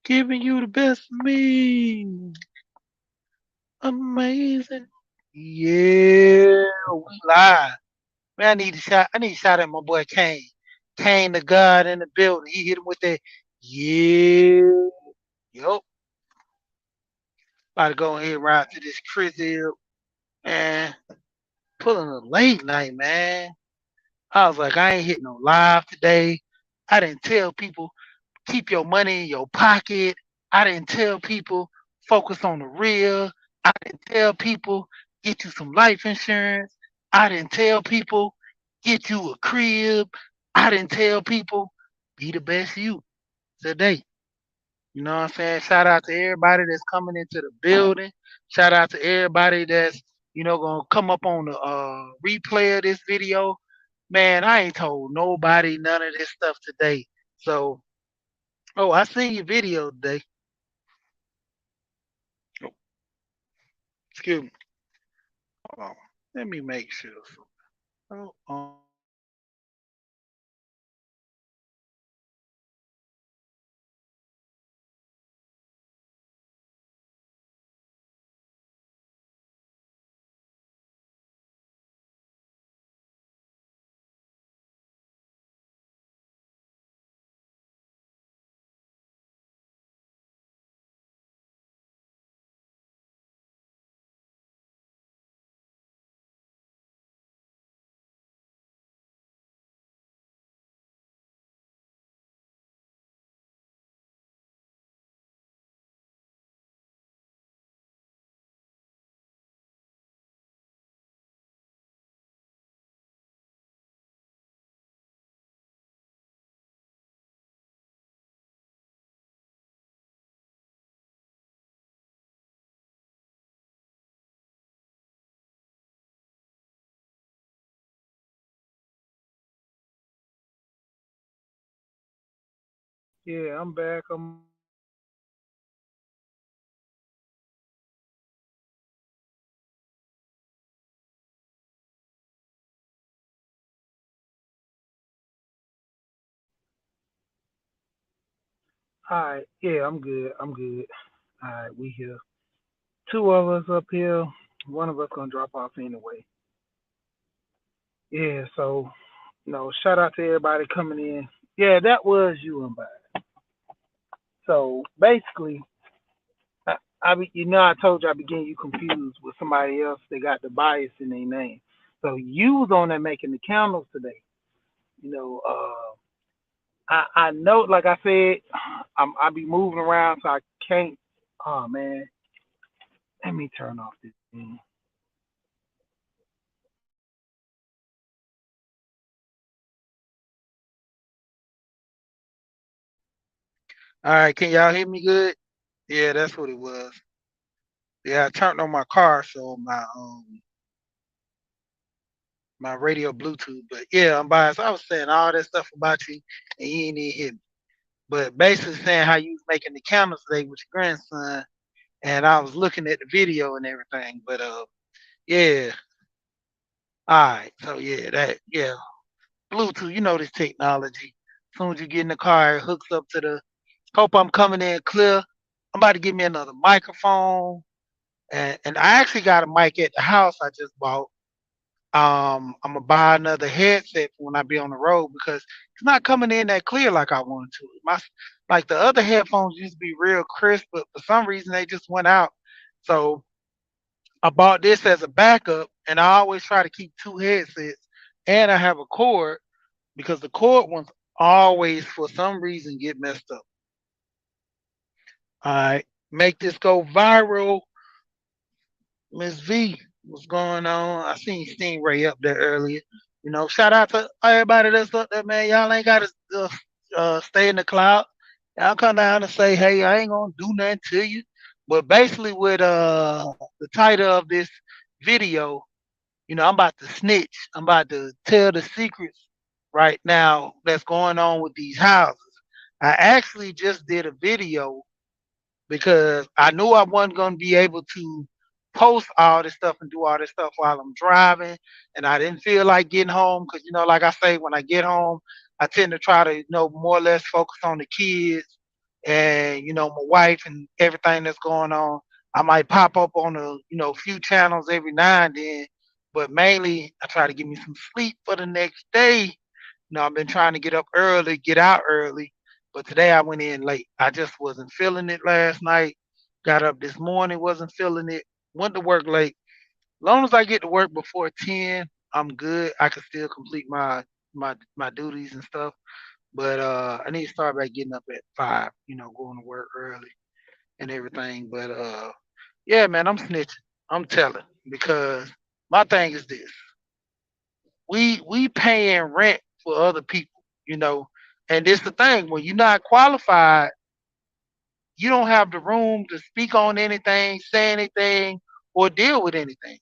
Giving you the best of me. Amazing. Yeah, we live. Man, I need a shot at my boy Kane. Kane the God in the building. He hit him with that. Yeah. Yup. About to go ahead and ride to this Chris Hill. Man, pulling a late night, man. I was like, I ain't hitting no live today. I didn't tell people keep your money in your pocket. I didn't tell people focus on the real. I didn't tell people get you some life insurance. I didn't tell people get you a crib. I didn't tell people be the best you today. You know what I'm saying? Shout out to everybody that's coming into the building. Shout out to everybody that's, gonna come up on the replay of this video. Man, I ain't told nobody none of this stuff today. So, oh, I seen your video today. Oh, excuse me. Hold on. Let me make sure. Oh, yeah, I'm back. All right. Yeah, I'm good. I'm good. All right, we here. Two of us up here. One of us gonna drop off anyway. Yeah. So, shout out to everybody coming in. Yeah, that was you and by. So basically, I told you I be getting you confused with somebody else. They got the bias in their name. So you was on there making the candles today. You know, I know, like I said, I be moving around, so I can't. Oh man, let me turn off this thing. All right, can y'all hear me good? Yeah, that's what it was. Yeah, I turned on my car, so my radio Bluetooth. But yeah, I'm biased. I was saying all that stuff about you, and you ain't even hear me. But basically saying how you was making the candles today with your grandson, and I was looking at the video and everything. But yeah, all right. So yeah, Bluetooth. You know this technology. As soon as you get in the car, it hooks up to the. Hope I'm coming in clear. I'm about to get me another microphone, and I actually got a mic at the house I just bought. I'm gonna buy another headset for when I be on the road because it's not coming in that clear like I wanted to. Like the other headphones used to be real crisp, but for some reason they just went out. So I bought this as a backup, and I always try to keep two headsets, and I have a cord because the cord ones always for some reason get messed up. I make this go viral. Miss V, what's going on? I seen Stingray up there earlier. Shout out to everybody that's up there, man. Y'all ain't got to stay in the cloud. Y'all come down and say, hey, I ain't gonna do nothing to you. But basically, with the title of this video, I'm about to snitch. I'm about to tell the secrets right now that's going on with these houses. I actually just did a video because I knew I wasn't going to be able to post all this stuff and do all this stuff while I'm driving. And I didn't feel like getting home because, like I say, when I get home, I tend to try to, more or less focus on the kids and my wife and everything that's going on. I might pop up on a few channels every now and then, but mainly I try to get me some sleep for the next day. I've been trying to get up early, get out early, but today I went in late. I just wasn't feeling it last night. Got up this morning, wasn't feeling it. Went to work late. Long as I get to work before 10, I'm good. I can still complete my duties and stuff. But I need to start back getting up at 5. Going to work early and everything. But yeah, man, I'm snitching. I'm telling because my thing is this: we paying rent for other people, you know, and it's the thing when you're not qualified, you don't have the room to speak on anything, say anything, or deal with anything.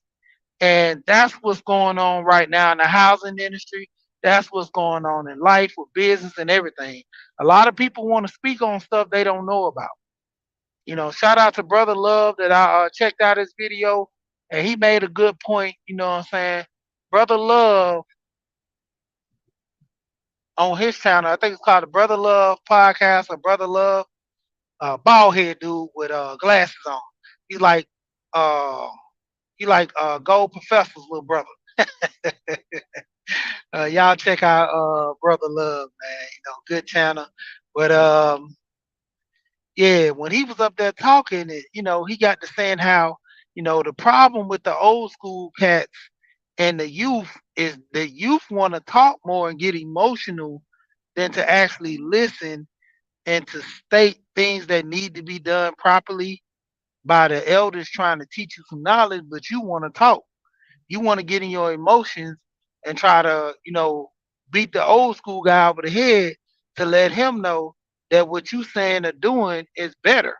And that's what's going on right now in the housing industry. That's what's going on in life with business and everything. A lot of people want to speak on stuff they don't know about. Shout out to Brother Love that I checked out his video and he made a good point. You know what I'm saying? Brother Love on his channel, I think it's called the Brother Love podcast or Brother Love, bald head dude with glasses on. He's like, uh, Gold Professor's little brother. Y'all check out Brother Love, man. Good channel. But yeah, when he was up there talking, he got to saying how, the problem with the old school cats and the youth is the youth want to talk more and get emotional than to actually listen and to state things that need to be done properly by the elders trying to teach you some knowledge, but you want to talk. You want to get in your emotions and try to, beat the old school guy over the head to let him know that what you saying or doing is better,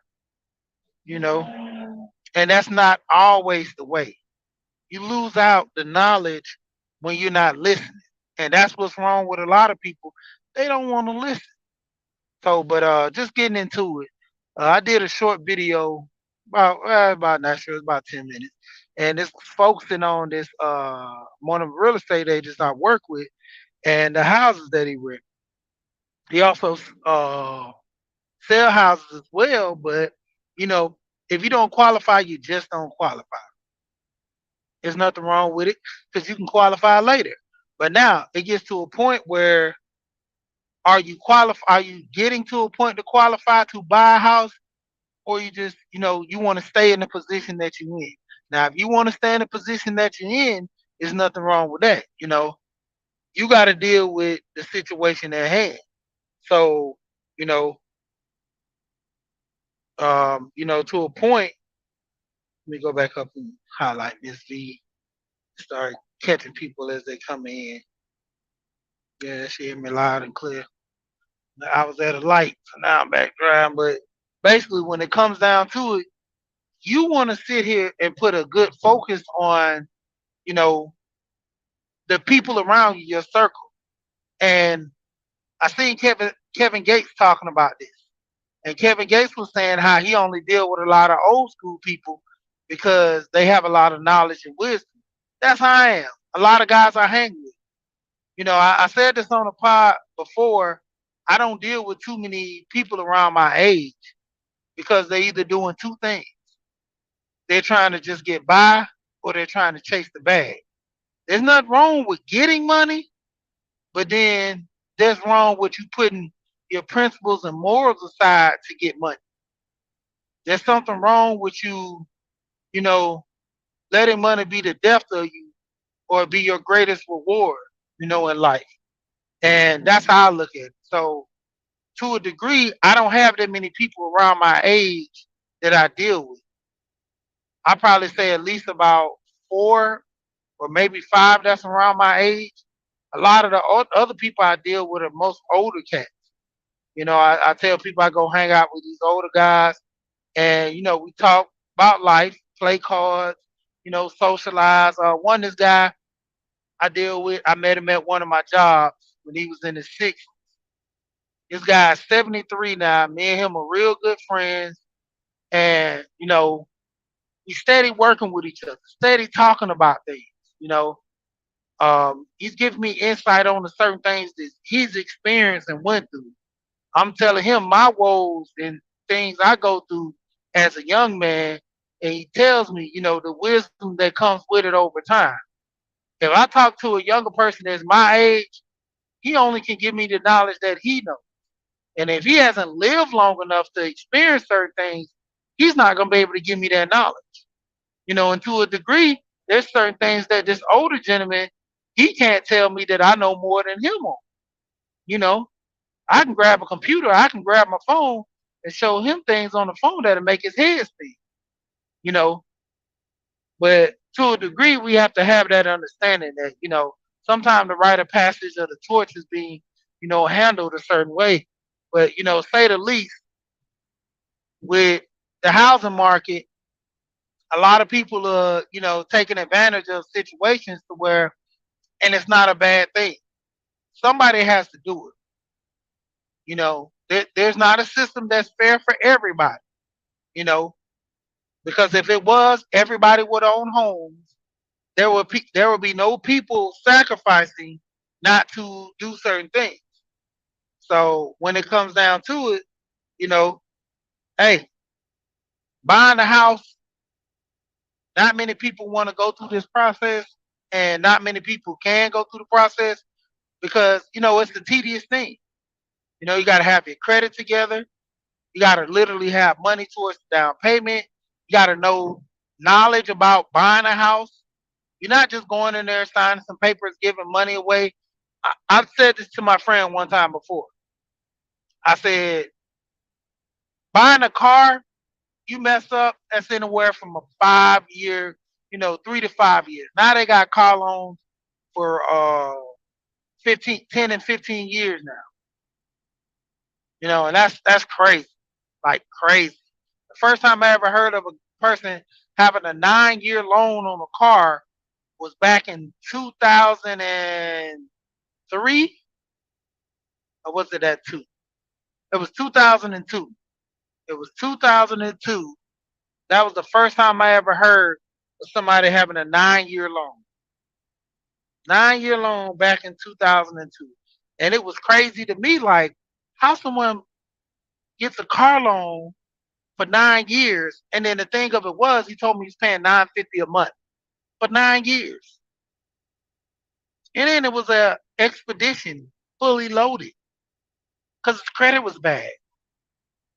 you know, and that's not always the way. You lose out the knowledge when you're not listening. And that's what's wrong with a lot of people. They don't want to listen. So, but just getting into it, I did a short video about not sure it's about 10 minutes, and it's focusing on this one of the real estate agents I work with and the houses that he rent. He also sell houses as well, but you know if you don't qualify, you just don't qualify. There's nothing wrong with it because you can qualify later. But now it gets to a point where are you qualify? Are you getting to a point to qualify to buy a house, or you just you want to stay in the position that you're in. Now, if you want to stay in the position that you're in, there's nothing wrong with that. You got to deal with the situation at hand. So, you know, to a point. Let me go back up and highlight Miss V. Start catching people as they come in. Yeah, she hear me loud and clear. I was at a light, so now I'm back driving. But basically, when it comes down to it, you want to sit here and put a good focus on, you know, the people around you, your circle. And I seen Kevin Gates talking about this. And Kevin Gates was saying how he only deal with a lot of old school people because they have a lot of knowledge and wisdom. That's how I am. A lot of guys I hang with. I said this on the pod before. I don't deal with too many people around my age because they're either doing two things. They're trying to just get by or they're trying to chase the bag. There's nothing wrong with getting money, but then there's wrong with you putting your principles and morals aside to get money. There's something wrong with you, you know, letting money be the death of you or be your greatest reward, in life. And that's how I look at it. So to a degree, I don't have that many people around my age that I deal with. I probably say at least about four or maybe five that's around my age. A lot of the other people I deal with are most older cats. I tell people I go hang out with these older guys and, we talk about life, play cards, socialize. This guy I deal with, I met him at one of my jobs when he was in his 60s. This guy's 73 now. Me and him are real good friends. And, we steady working with each other, steady talking about things, you know. He's giving me insight on the certain things that he's experienced and went through. I'm telling him my woes and things I go through as a young man, and he tells me, the wisdom that comes with it over time. If I talk to a younger person that's my age, he only can give me the knowledge that he knows. And if he hasn't lived long enough to experience certain things, he's not going to be able to give me that knowledge. And to a degree, there's certain things that this older gentleman, he can't tell me that I know more than him on. You know, I can grab a computer, I can grab my phone and show him things on the phone that'll make his head spin. You know, but to a degree, we have to have that understanding that sometimes the rite of passage of the torch is being handled a certain way. But say the least, with the housing market, a lot of people are taking advantage of situations to where, and it's not a bad thing. Somebody has to do it. There's not a system that's fair for everybody. You know, because if it was, everybody would own homes. There would be no people sacrificing not to do certain things. So when it comes down to it, you know, hey, buying a house, not many people want to go through this process, and not many people can go through the process because it's the tedious thing. You got to have your credit together. You got to literally have money towards the down payment. You got to know knowledge about buying a house. You're not just going in there signing some papers, giving money away. I've said this to my friend one time before. I said, buying a car, you mess up, that's anywhere from a 5 year, 3 to 5 years. Now they got car loans for 10 and 15 years now. And that's crazy. Like crazy. The first time I ever heard of a person having a 9 year loan on a car was back in 2003, or was it at two? It was 2002. It was 2002. That was the first time I ever heard of somebody having a 9 year loan. 9 year loan back in 2002. And it was crazy to me, like, how someone gets a car loan for 9 years. And then the thing of it was, he told me he's paying $950 a month for 9 years. And then it was a expedition fully loaded because his credit was bad.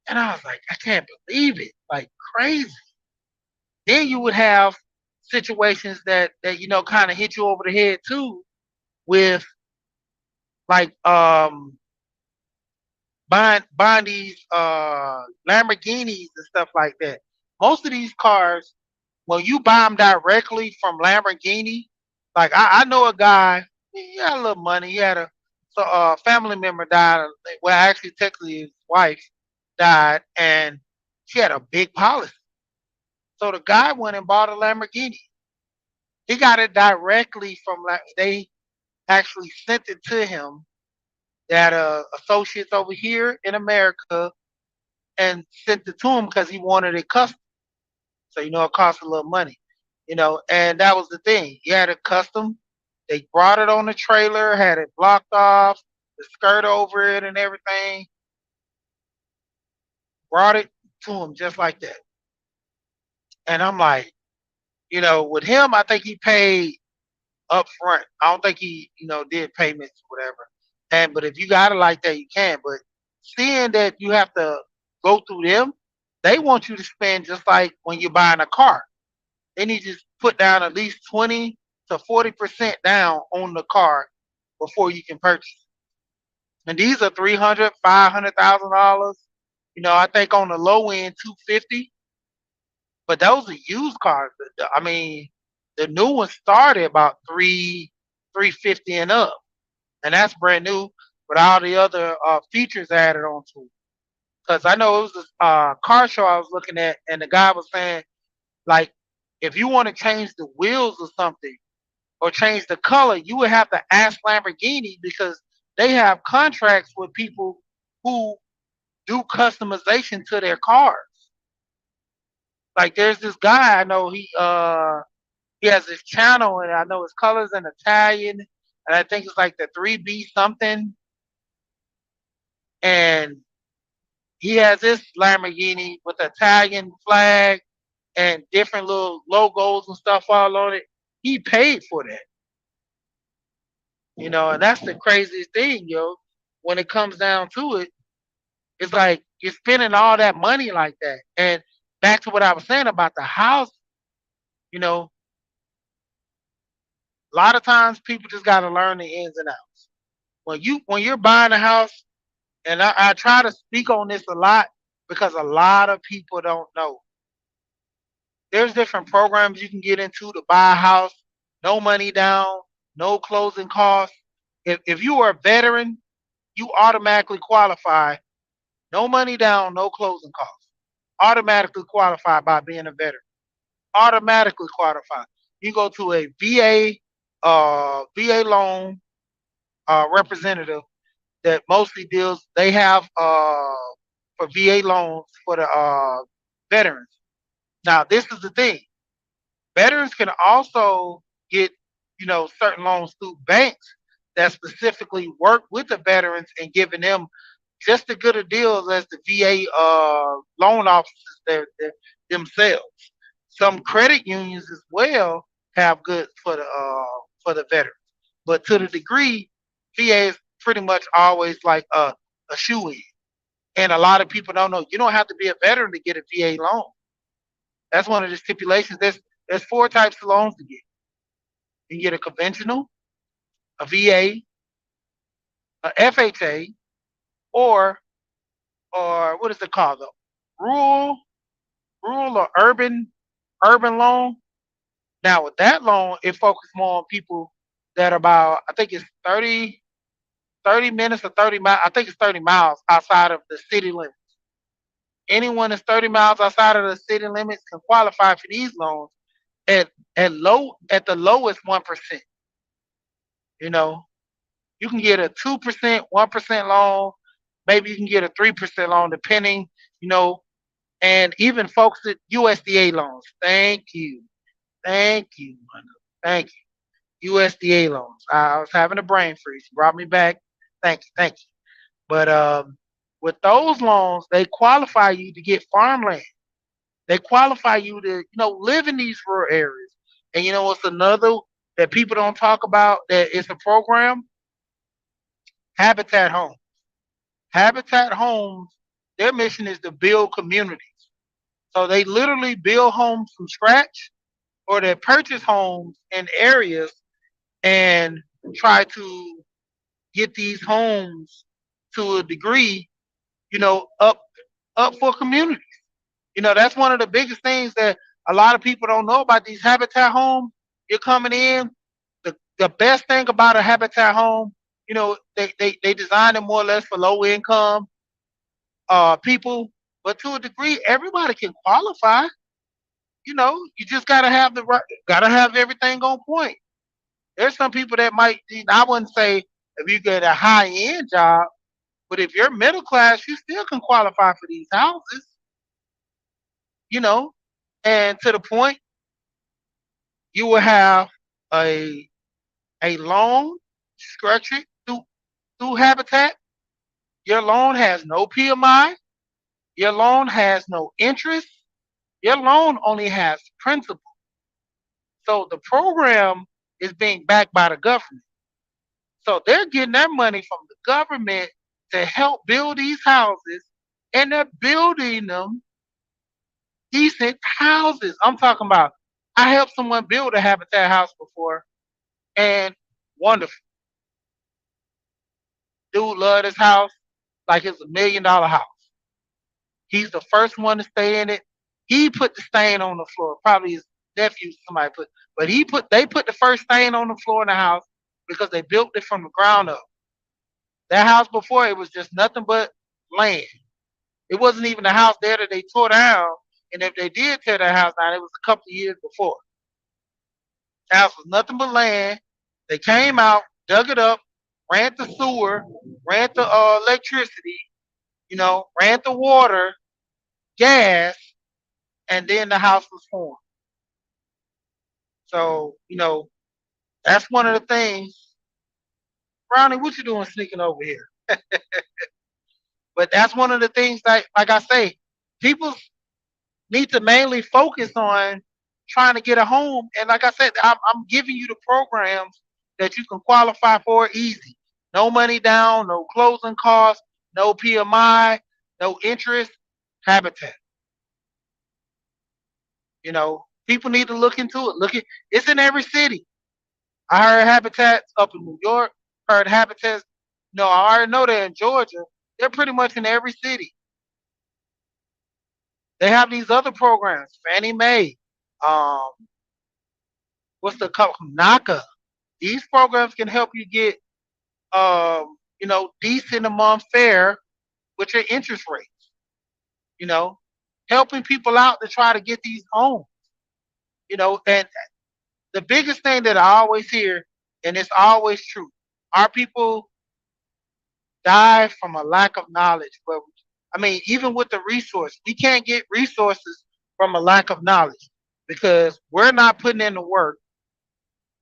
And I was like, I can't believe it. Like crazy. Then you would have situations that kind of hit you over the head too, with like buying these Lamborghinis and stuff like that. Most of these cars, when you buy them directly from Lamborghini, like I know a guy, he had a little money. He had a family member died. Well, actually, technically, his wife died, and she had a big policy. So the guy went and bought a Lamborghini. He got it directly from they actually sent it to him. That associates over here in America and sent it to him because he wanted it custom. So it cost a little money. And that was the thing. He had it custom. They brought it on the trailer, had it blocked off, the skirt over it and everything. Brought it to him just like that. And I'm like, with him, I think he paid up front. I don't think he, did payments or whatever. But if you got it like that, you can. But seeing that you have to go through them, they want you to spend just like when you're buying a car. They need you to put down at least 20 to 40% down on the car before you can purchase. And these are $300,000, $500,000. I think on the low end 250. But those are used cars. I mean, the new ones started about 350 and up, and that's brand new with all the other features added onto it. Because I know it was a car show I was looking at, and the guy was saying, like, if you want to change the wheels or something, or change the color, you would have to ask Lamborghini because they have contracts with people who do customization to their cars. Like, there's this guy I know, he has this channel, and I know his colors in Italian, and I think it's like the 3B something. And He has this Lamborghini with Italian flag and different little logos and stuff all on it. He paid for that, and that's the craziest thing, yo. When it comes down to it, it's like you're spending all that money like that. And back to what I was saying about the house, you know, a lot of times people just gotta learn the ins and outs. When you're buying a house, and I try to speak on this a lot because a lot of people don't know. There's different programs you can get into to buy a house, no money down, no closing costs. If you are a veteran, you automatically qualify, no money down, no closing costs. Automatically qualify by being a veteran. Automatically qualify. You go to a VA loan representative that mostly deals. They have for VA loans for the veterans. Now, this is the thing. Veterans can also get, certain loans through banks that specifically work with the veterans and giving them just as good a deal as the VA loan officers themselves. Some credit unions as well have good for the veterans, but to the degree, VA is pretty much always like a shoe in. And a lot of people don't know you don't have to be a veteran to get a VA loan. That's one of the stipulations. There's four types of loans to get. You can get a conventional, a VA, a FHA, or what is it called though? Rural, rural or urban loan. Now with that loan, it focuses more on people that are about I think it's 30 minutes or 30 miles. I think it's 30 miles outside of the city limits. Anyone that's 30 miles outside of the city limits can qualify for these loans at the lowest 1%. You know, you can get a 2%, 1% loan. Maybe you can get a 3% loan, depending. You know, and even folks at USDA loans. Thank you, thank you. USDA loans. I was having a brain freeze. You brought me back. Thank you. But with those loans, they qualify you to get farmland. They qualify you to, live in these rural areas. And you know what's another that people don't talk about that is a program? Habitat Homes. Habitat Homes, their mission is to build communities. So they literally build homes from scratch or they purchase homes in areas and try to get these homes to a degree, up for communities. That's one of the biggest things that a lot of people don't know about these habitat homes. You're coming in. The best thing about a habitat home, they design them more or less for low income people, but to a degree, everybody can qualify. You just gotta have the right, gotta have everything on point. There's some people that might, I wouldn't say if you get a high end job, but if you're middle class, you still can qualify for these houses. You know, and to the point, you will have a loan structured through Habitat. Your loan has no PMI. Your loan has no interest. Your loan only has principal. So the program is being backed by the government. So they're getting their money from the government to help build these houses, and they're building them decent houses. I'm talking about. I helped someone build a Habitat house before, and wonderful. Dude loved his house like it's $1 million house. He's the first one to stay in it. He put the stain on the floor. Probably his nephew, somebody put, but they put the first stain on the floor in the house because they built it from the ground up. That house before it was just nothing but land. It wasn't even the house there that they tore down. And if they did tear that house down, it was a couple of years before. The house was nothing but land. They came out, dug it up, ran the sewer, ran the electricity, ran the water, gas, and then the house was formed. So, that's one of the things. Brownie, what you doing sneaking over here? But that's one of the things that, like I say, people need to mainly focus on trying to get a home. And like I said, I'm giving you the programs that you can qualify for easy. No money down, no closing costs, no PMI, no interest, Habitat. People need to look into it. It's in every city. I heard Habitats up in New York, heard Habitats. No, I already know they're in Georgia. They're pretty much in every city. They have these other programs, Fannie Mae, um, what's the company, NACA. These programs can help you get, decent a month fare with your interest rates. You know, helping people out to try to get these homes. And the biggest thing that I always hear, and it's always true, our people die from a lack of knowledge. But I mean, even with the resource, we can't get resources from a lack of knowledge because we're not putting in the work.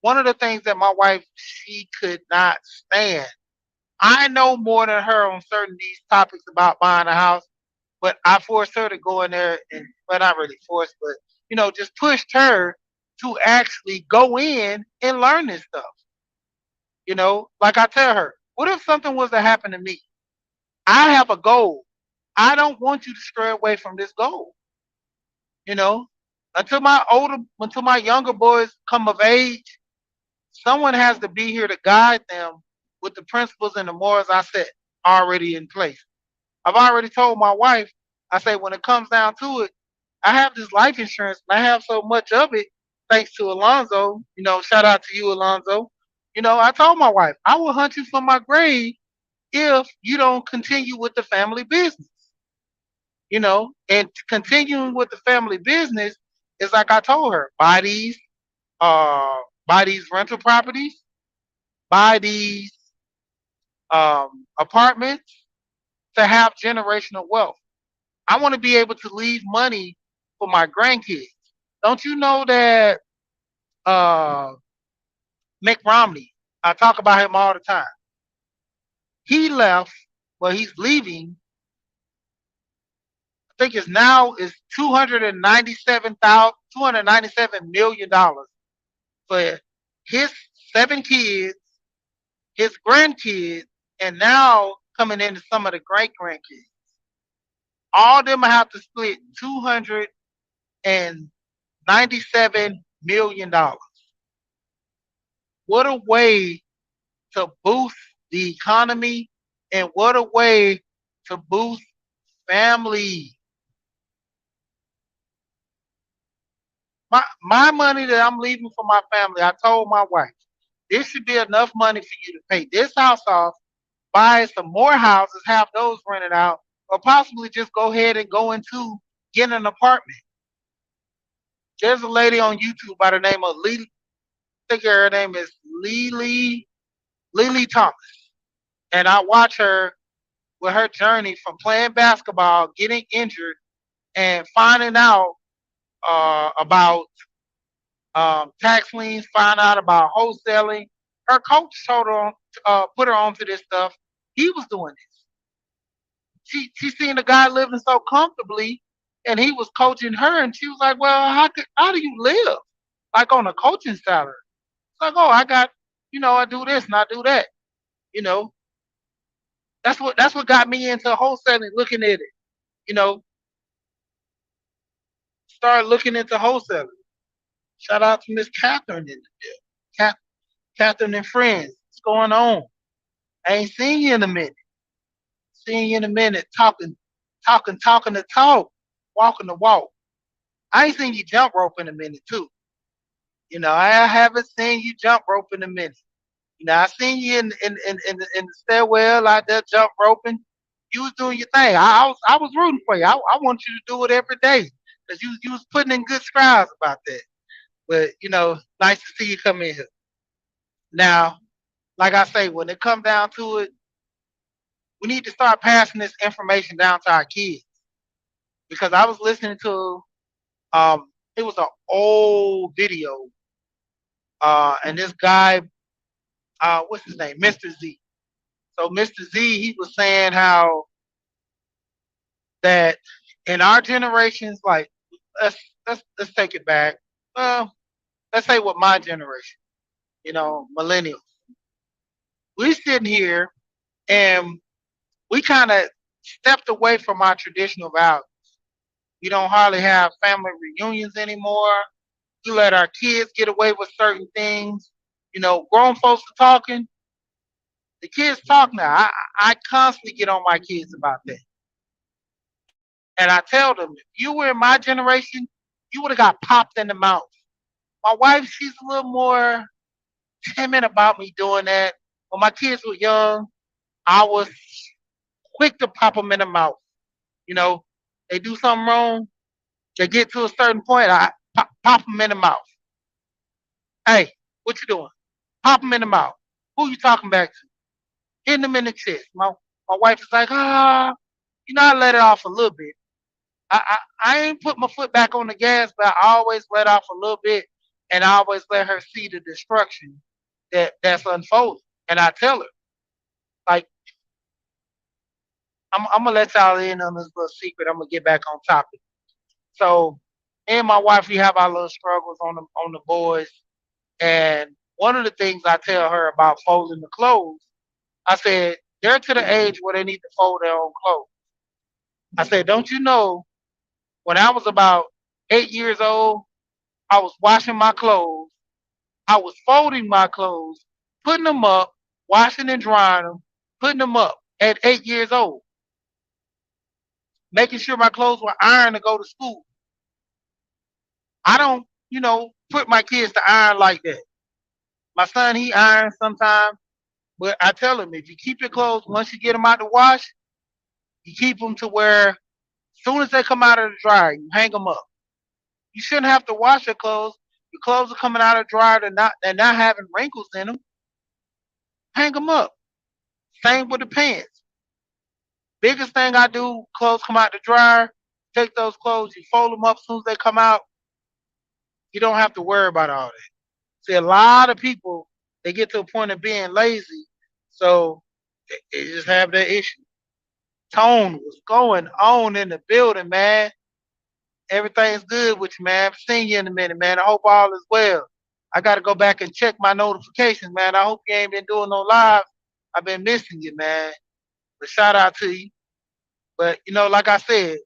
One of the things that my wife, she could not stand. I know more than her on certain these topics about buying a house, but I forced her to go in there and, well, not really forced, but just pushed her to actually go in and learn this stuff. Like I tell her, what if something was to happen to me? I have a goal. I don't want you to stray away from this goal. You know, until my younger boys come of age, someone has to be here to guide them with the principles and the morals I set already in place. I've already told my wife, I say when it comes down to it, I have this life insurance and I have so much of it thanks to Alonzo. Shout out to you, Alonzo. I told my wife, I will hunt you from my grave if you don't continue with the family business. And continuing with the family business is like I told her, uh buy these rental properties, buy these apartments to have generational wealth. I want to be able to leave money for my grandkids. Don't you know that uh Mick Romney, I talk about him all the time. He left, well, he's leaving. I think it's now is $297 million for his 7 kids, his grandkids, and now coming into some of the great grandkids. All of them have to split $297 million. What a way to boost the economy, and what a way to boost family. My money that I'm leaving for my family, I told my wife, this should be enough money for you to pay this house off, buy some more houses, have those rented out, or possibly just go ahead and go into getting an apartment. There's a lady on YouTube by the name of Lee. I think her name is Lily Thomas, and I watch her with her journey from playing basketball, getting injured, and finding out about tax liens, find out about wholesaling. Her coach told her, put her onto this stuff. He was doing this. She seen the guy living so comfortably, and he was coaching her, and she was like, "Well, how do you live like on a coaching salary?" It's like, "Oh, I got, I do this and I do that." You know, that's what got me into wholesaling, looking at it. You know, Start looking into wholesaling. Shout out to Miss Catherine in the deal. Catherine and friends, what's going on? I ain't seen you in a minute. Seeing you in a minute, talking the talk, walking the walk. I ain't seen you jump rope in a minute too. I haven't seen you jump rope in a minute. I seen you in the stairwell out there jump roping. You was doing your thing. I was rooting for you. I want you to do it every day because you was putting in good strides about that. But nice to see you come in here. Now, like I say, when it comes down to it, we need to start passing this information down to our kids because I was listening to it was an old video, and this guy, what's his name, Mr. Z. So Mr. Z, he was saying how that in our generations, like let's let's take it back. Well, let's say with my generation, millennials, we sitting here and we kind of stepped away from our traditional values. We don't hardly have family reunions anymore. We let our kids get away with certain things. Grown folks are talking. The kids talk now. I constantly get on my kids about that. And I tell them, if you were in my generation, you would have got popped in the mouth. My wife, she's a little more timid about me doing that. When my kids were young, I was quick to pop them in the mouth. You know, they do something wrong, they get to a certain point, I pop them in the mouth. Hey, what you doing? Pop them in the mouth. Who you talking back to? Hitting them in the chest. My wife is like, I let it off a little bit. I ain't put my foot back on the gas, but I always let off a little bit, and I always let her see the destruction that's unfolding. And I tell her, like, I'm gonna let y'all in on this little secret. I'm gonna get back on topic. So, me and my wife, we have our little struggles on the boys, and one of the things I tell her about folding the clothes, I said they're to the age where they need to fold their own clothes. I said, don't you know when I was about 8 years old, I was washing my clothes, I was folding my clothes, putting them up, washing and drying them, putting them up at 8 years old, making sure my clothes were ironed to go to school. I don't, put my kids to iron like that. My son, he irons sometimes, but I tell him if you keep your clothes, once you get them out to wash, you keep them to where as soon as they come out of the dryer, you hang them up. You shouldn't have to wash your clothes. Your clothes are coming out of the dryer, they're not having wrinkles in them. Hang them up. Same with the pants. Biggest thing I do, clothes come out the dryer, take those clothes, you fold them up as soon as they come out. You don't have to worry about all that. See, a lot of people, they get to a point of being lazy, so they just have that issue. Tone was going on in the building, man. Everything's good with you, man. I haven't seen you in a minute, man. I hope all is well. I got to go back and check my notifications, man. I hope you ain't been doing no live. I've been missing you, man. But shout out to you. But like I said,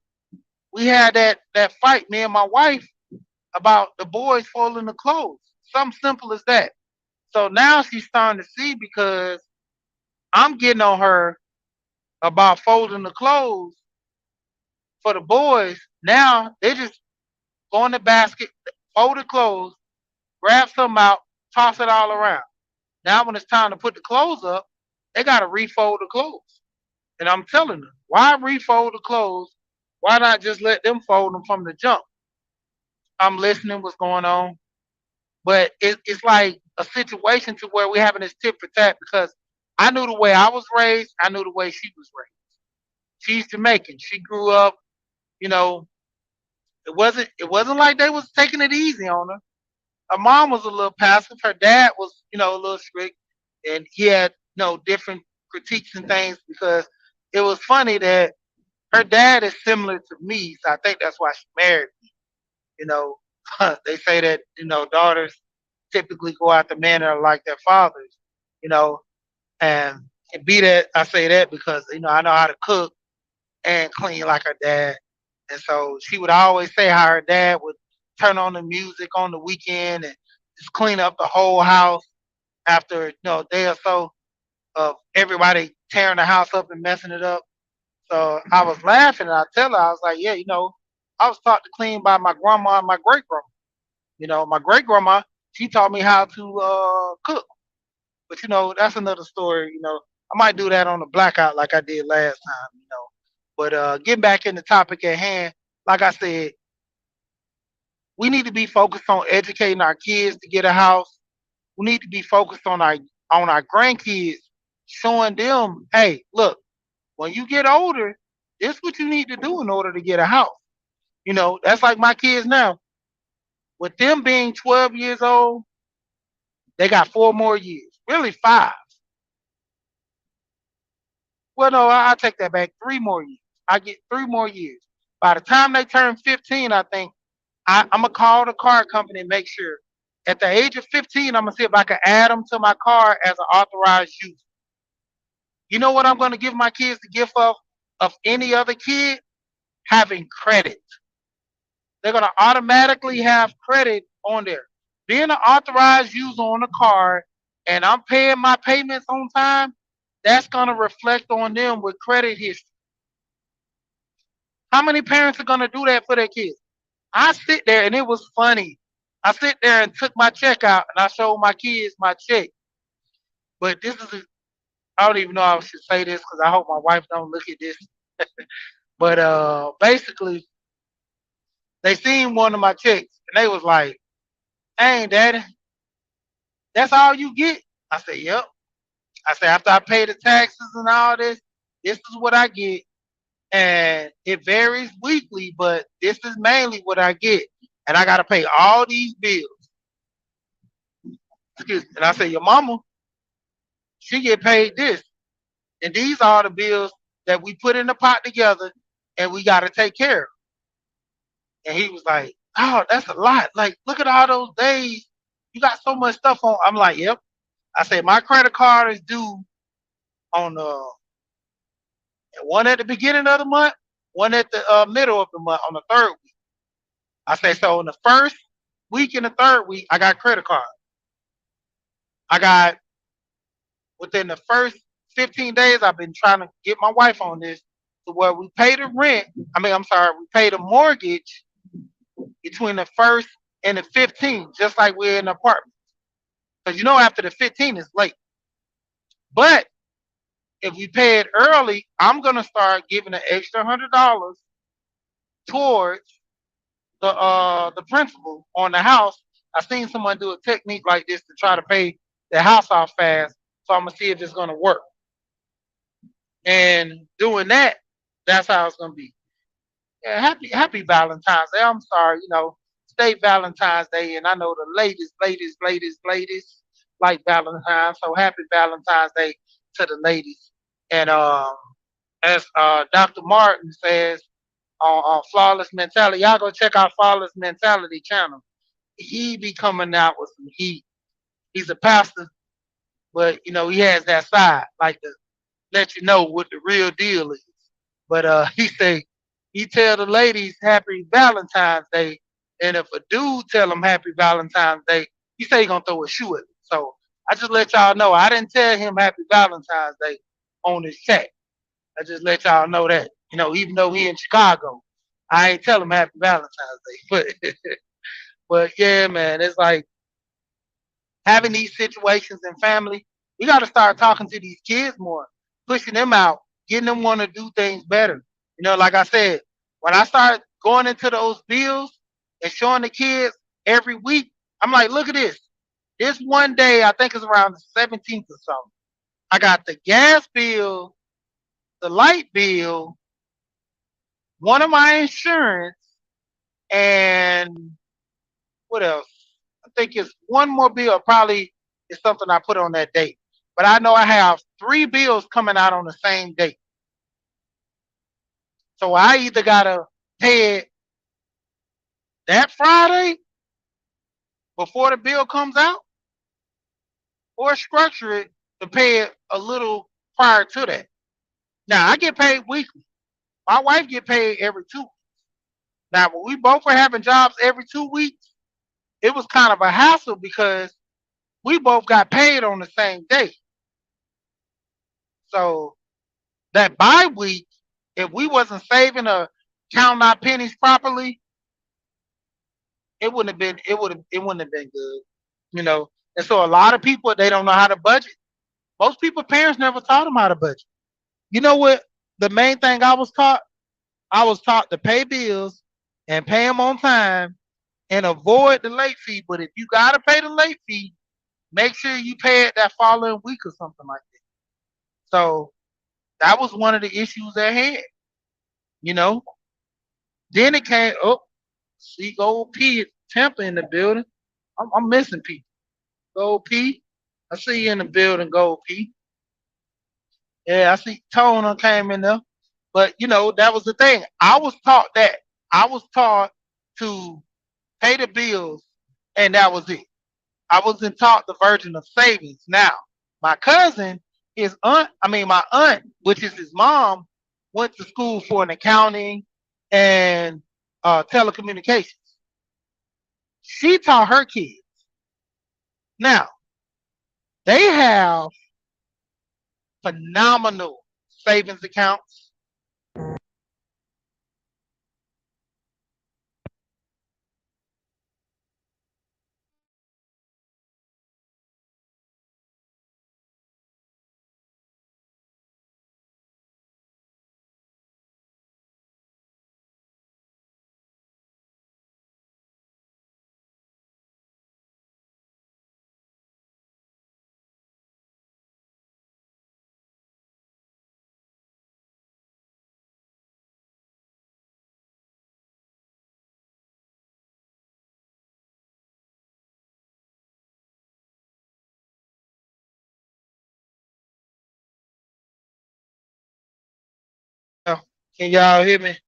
we had that fight, me and my wife, about the boys folding the clothes. Something simple as that. So now she's starting to see because I'm getting on her about folding the clothes for the boys. Now they just go in the basket, fold the clothes, grab some out, toss it all around. Now when it's time to put the clothes up, they gotta refold the clothes. And I'm telling them, why refold the clothes? Why not just let them fold them from the jump? I'm listening what's going on. But it's like a situation to where we're having this tit for tat because I knew the way I was raised, I knew the way she was raised. She's Jamaican. She grew up, you know, it wasn't like they was taking it easy on her. Her mom was a little passive. Her dad was, a little strict, and he had, different critiques and things because it was funny that her dad is similar to me, so I think that's why she married me. You know, they say that daughters typically go after men that are like their fathers. You know, and be that I say that because I know how to cook and clean like her dad, and so she would always say how her dad would turn on the music on the weekend and just clean up the whole house after a day or so of everybody tearing the house up and messing it up. So I was laughing and I tell her I was like, yeah, I was taught to clean by my grandma and my great grandma. My great grandma she taught me how to cook, but that's another story. I might do that on the blackout like I did last time. But getting back in the topic at hand, like I said, we need to be focused on educating our kids to get a house. We need to be focused on our grandkids, showing them, hey, look, when you get older, this is what you need to do in order to get a house. That's like my kids now. With them being 12 years old, they got 4 more years, really five. Well, no, I take that back, 3 more years. I get 3 more years. By the time they turn 15, I think I'm gonna call the car company and make sure. At the age of 15, I'm gonna see if I can add them to my car as an authorized user. You know what I'm gonna give my kids the gift of any other kid? Having credit. They're gonna automatically have credit on there. Being an authorized user on the card and I'm paying my payments on time, that's gonna reflect on them with credit history. How many parents are gonna do that for their kids? I sit there and it was funny. I sit there and took my check out and I showed my kids my check. But I don't even know how I should say this because I hope my wife don't look at this. But basically they seen one of my checks and they was like, "Hey, daddy, that's all you get?" I said, "Yep." I said, "After I pay the taxes and all this is what I get. And it varies weekly, but this is mainly what I get. And I gotta pay all these bills." Excuse me. And I said, "Your mama, she get paid this. And these are the bills that we put in the pot together and we gotta take care of." And he was like, "Oh, that's a lot. Like, look at all those days. You got so much stuff on." I'm like, "Yep." I said, "My credit card is due on one at the beginning of the month, one at the middle of the month on the third week." I say, "So in the first week and the third week, I got credit card. I got within the first 15 days, I've been trying to get my wife on this to where we pay the rent. I mean, I'm sorry, we pay the mortgage between the first and the 15th, just like we're in an apartment. Because after the 15th is late. But if we pay it early, I'm gonna start giving an extra $100 towards the principal on the house. I seen someone do a technique like this to try to pay the house off fast. So I'm gonna see if it's gonna work. And doing that, that's how it's gonna be. Yeah, happy Valentine's Day. I'm sorry, state Valentine's Day, and I know the ladies like Valentine's. So happy Valentine's Day to the ladies. And as Dr. Martin says on Flawless Mentality, y'all go check out Flawless Mentality channel. He be coming out with some heat. He's a pastor, but he has that side, like to let you know what the real deal is. But he tell the ladies happy Valentine's Day, and if a dude tell him happy Valentine's Day, he say he gonna throw a shoe at him. So I just let y'all know I didn't tell him happy Valentine's Day on this chat. I just let y'all know that even though he in Chicago, I ain't tell him happy Valentine's Day. But yeah, man, it's like having these situations in family, we got to start talking to these kids more, pushing them out, getting them want to do things better. Like I said, when I start going into those bills and showing the kids every week, I'm like, look at this. This one day, I think it's around the 17th or something. I got the gas bill, the light bill, one of my insurance, and what else? I think it's one more bill. Probably is something I put on that date. But I know I have 3 bills coming out on the same date. So I either gotta pay it that Friday before the bill comes out, or structure it to pay it a little prior to that. Now I get paid weekly. My wife get paid every 2 weeks. Now when we both were having jobs every 2 weeks, it was kind of a hassle because we both got paid on the same day. So that bye week, if we wasn't saving or counting our pennies properly, it wouldn't have been good. You know. And so a lot of people they don't know how to budget. Most people parents never taught them how to budget. You know what? The main thing I was taught to pay bills and pay them on time and avoid the late fee. But if you gotta pay the late fee, make sure you pay it that following week or something like that. So that was one of the issues at hand, you know. Then it came up, see Gold P Tampa in the building. I'm missing people. Gold P. I see you in the building, Gold P. Yeah, I see Tone came in there. But that was the thing. I was taught that. I was taught to pay the bills, and that was it. I wasn't taught the version of savings. Now, my cousin, my aunt, which is his mom, went to school for an accounting and telecommunications. She taught her kids. Now, they have phenomenal savings accounts. Can y'all hear me?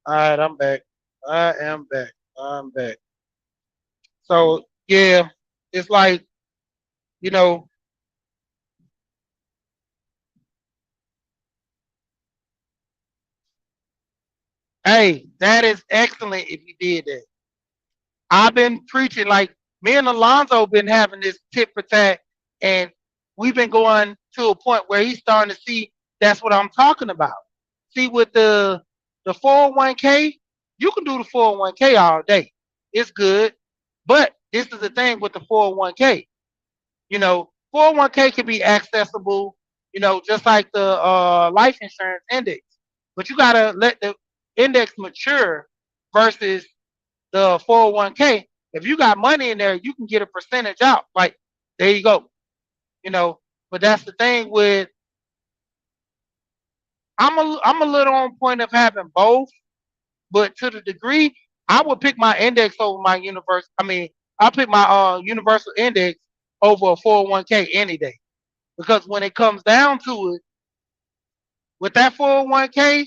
All right, I'm back. I am back. I'm back. So yeah, it's like you know, hey, that is excellent if you did that. I've been preaching like me and Alonzo been having this tit for tat, and we've been going to a point where he's starting to see that's what I'm talking about. See, with the 401k, you can do the 401k all day. It's good, but this is the thing with the 401k. 401k can be accessible, just like the life insurance index, but you gotta let the index mature versus the 401k. If you got money in there, you can get a percentage out. Like, there you go. You know, but that's the thing with I'm a little on point of having both, but to the degree I would pick my index over my universe. I mean, I pick my universal index over a 401k any day because when it comes down to it, with that 401k,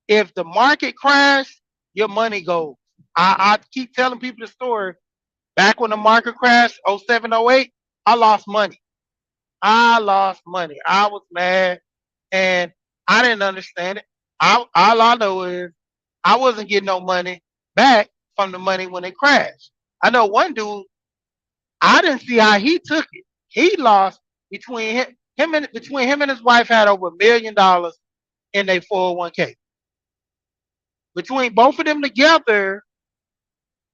if the market crash, your money goes. I keep telling people the story. Back when the market crashed, 07, 08, I lost money. I lost money. I was mad and I didn't understand it. All I know is I wasn't getting no money back from the money when it crashed. I know one dude, I didn't see how he took it. He lost between him and his wife had over $1 million in their 401k. Between both of them together,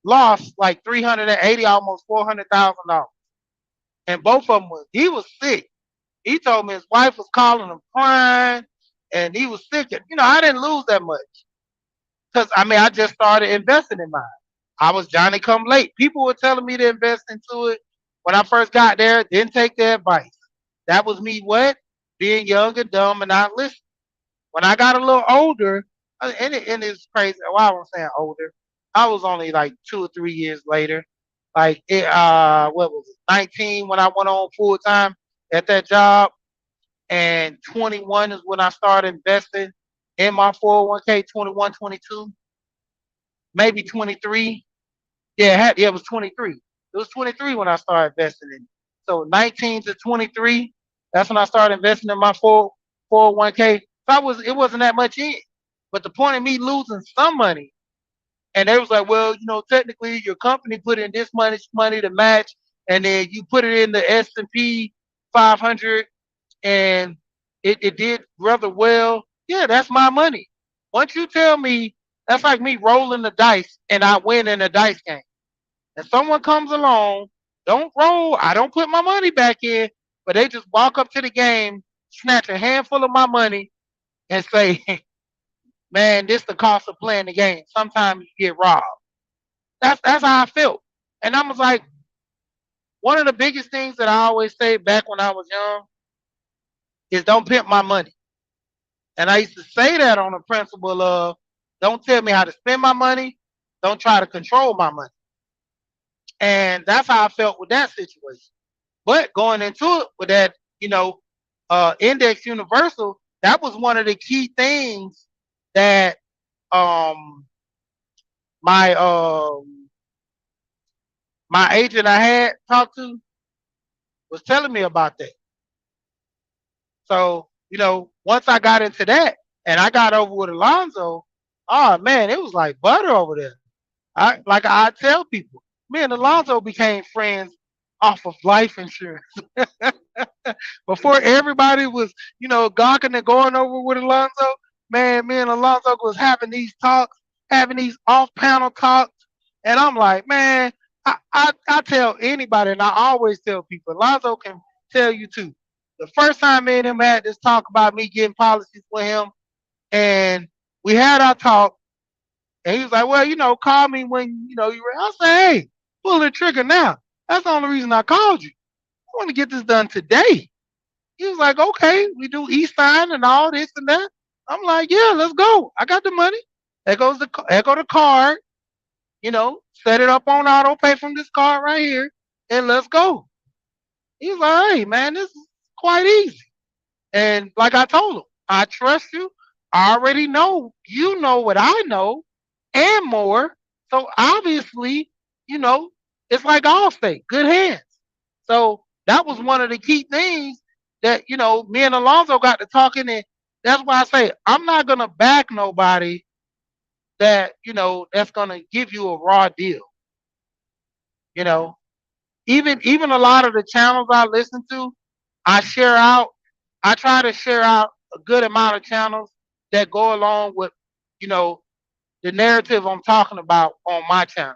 lost like 380, almost $400,000. And both of them he was sick. He told me his wife was calling him crying, and he was sick. And, I didn't lose that much because I just started investing in mine. I was Johnny come late. People were telling me to invest into it when I first got there. Didn't take their advice. That was me what being young and dumb and not listening. When I got a little older, and it's crazy. Why I'm saying older, I was only like 2 or 3 years later. Like what was it, 19 when I went on full time at that job, and 21 is when I started investing in my 401k. 21, 22, maybe 23. Yeah, it was 23. It was 23 when I started investing in it. So 19 to 23, that's when I started investing in my 401k. So it wasn't that much in. But the point of me losing some money, and they was like, well, technically your company put in this much money to match, and then you put it in the S&P 500, and it did rather well. Yeah, that's my money. Once you tell me, that's like me rolling the dice and I win in a dice game. And someone comes along, don't roll, I don't put my money back in, but they just walk up to the game, snatch a handful of my money, and say, man, this the cost of playing the game. Sometimes you get robbed. That's how I felt. And I was like, one of the biggest things that I always say back when I was young is don't pimp my money. And I used to say that on the principle of don't tell me how to spend my money, don't try to control my money. And that's how I felt with that situation. But going into it with that, index universal, that was one of the key things that um my my agent I had talked to was telling me about that. So, once I got into that and I got over with Alonzo, oh man, it was like butter over there. I tell people, me and Alonzo became friends off of life insurance. Before everybody was, gawking and going over with Alonzo, man, me and Alonzo was having these talks, having these off panel talks. And I'm like, man, I tell anybody, and I always tell people, Alonzo can tell you too. The first time me and him had this talk about me getting policies with him, and we had our talk, and he was like, well, call me when, you're ready. I said, hey, pull the trigger now. That's the only reason I called you. I want to get this done today. He was like, okay, we do e-sign and all this and that. I'm like, yeah, let's go. I got the money. There go the card. Set it up on auto pay from this card right here, and let's go. He was like, hey, man, this is quite easy. And like I told him, I trust you. I already know you know what I know and more. So obviously, you know, it's like Allstate, good hands. So that was one of the key things that, me and Alonzo got to talking, and that's why I say I'm not gonna back nobody that, that's gonna give you a raw deal. You know, even a lot of the channels I listen to, I share out. I try to share out a good amount of channels that go along with, you know, the narrative I'm talking about on my channel,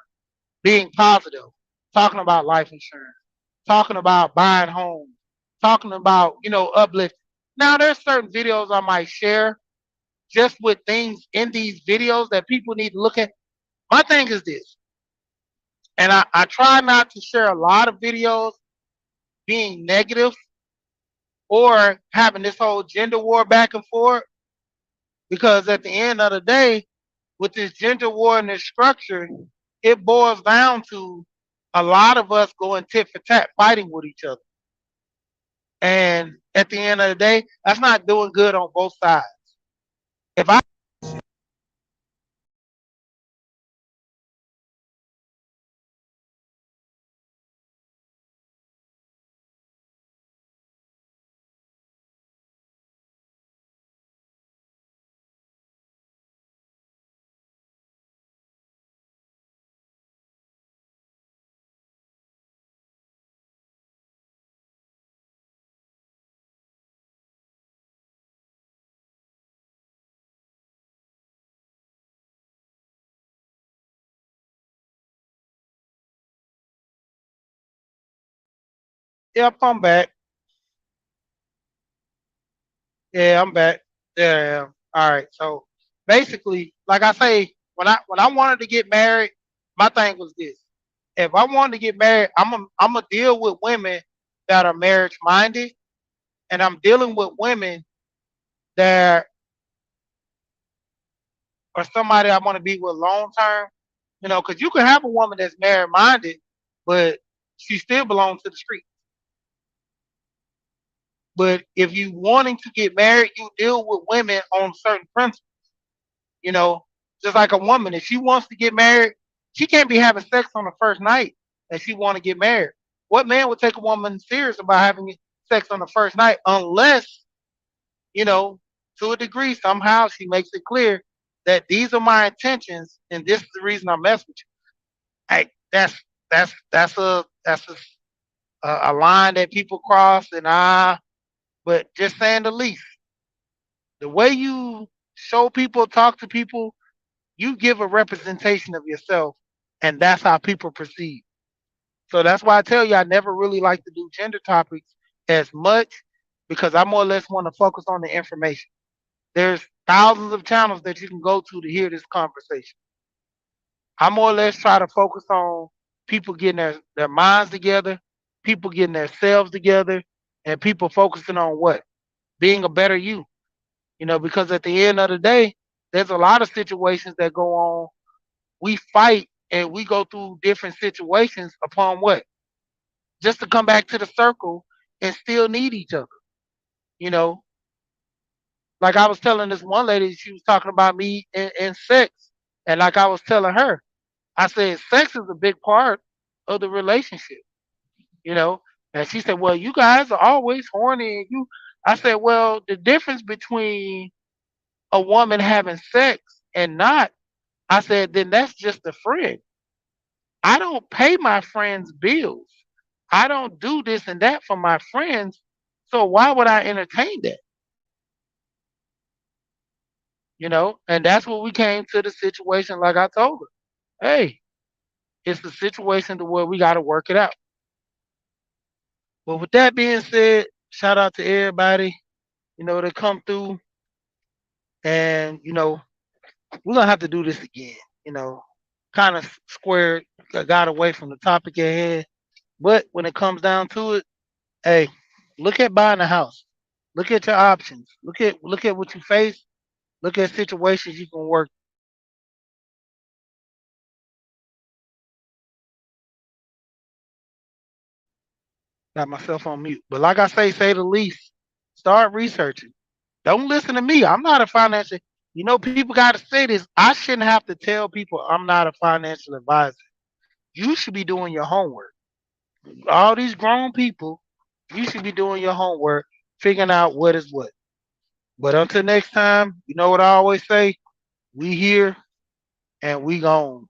being positive, talking about life insurance, talking about buying homes, talking about, uplift. Now there's certain videos I might share just with things in these videos that people need to look at. My thing is this, and I try not to share a lot of videos being negative or having this whole gender war back and forth, because at the end of the day, with this gender war and this structure, it boils down to a lot of us going tit for tat fighting with each other. And at the end of the day, that's not doing good on both sides. If I Yep, I'm back. Yeah, I'm back. There I am. All right. So basically, like I say, when I wanted to get married, my thing was this. If I wanted to get married, I'm gonna deal with women that are marriage minded, and I'm dealing with women that are somebody I want to be with long term. Because you can have a woman that's married minded, but she still belongs to the street. But if you wanting to get married, you deal with women on certain principles. You know, just like a woman, if she wants to get married, she can't be having sex on the first night and she want to get married. What man would take a woman serious about having sex on the first night unless, you know, to a degree, somehow she makes it clear that these are my intentions and this is the reason I mess with you. Hey, that's a line that people cross, and but just saying the least, the way you show people, talk to people, you give a representation of yourself, and that's how people perceive. So that's why I tell you I never really like to do gender topics as much, because I more or less want to focus on the information. There's thousands of channels that you can go to hear this conversation. I more or less try to focus on people getting their minds together, people getting themselves together, and people focusing on what? Being a better you. Because at the end of the day, there's a lot of situations that go on. We fight and we go through different situations upon what? Just to come back to the circle and still need each other. You know, Like I was telling this one lady, she was talking about me in sex, and like I was telling her, I said sex is a big part of the relationship, you know. And she said, "Well, you guys are always horny." And you, I said, "Well, the difference between a woman having sex and not," I said, "then that's just a friend. I don't pay my friends' bills. I don't do this and that for my friends. So why would I entertain that?" You know, and that's what we came to the situation. Like I told her, hey, it's the situation to where we got to work it out. But with that being said, shout out to everybody, that come through, and we're gonna have to do this again. You know, kind of squared, got away from the topic at hand. But when it comes down to it, hey, look at buying a house. Look at your options. Look at what you face. Look at situations you can work. Got myself on mute. But like I say the least. Start researching. Don't listen to me. I'm not a financial. People got to say this. I shouldn't have to tell people I'm not a financial advisor. You should be doing your homework. All these grown people, you should be doing your homework, figuring out what is what. But until next time, you know what I always say? We here and we gone.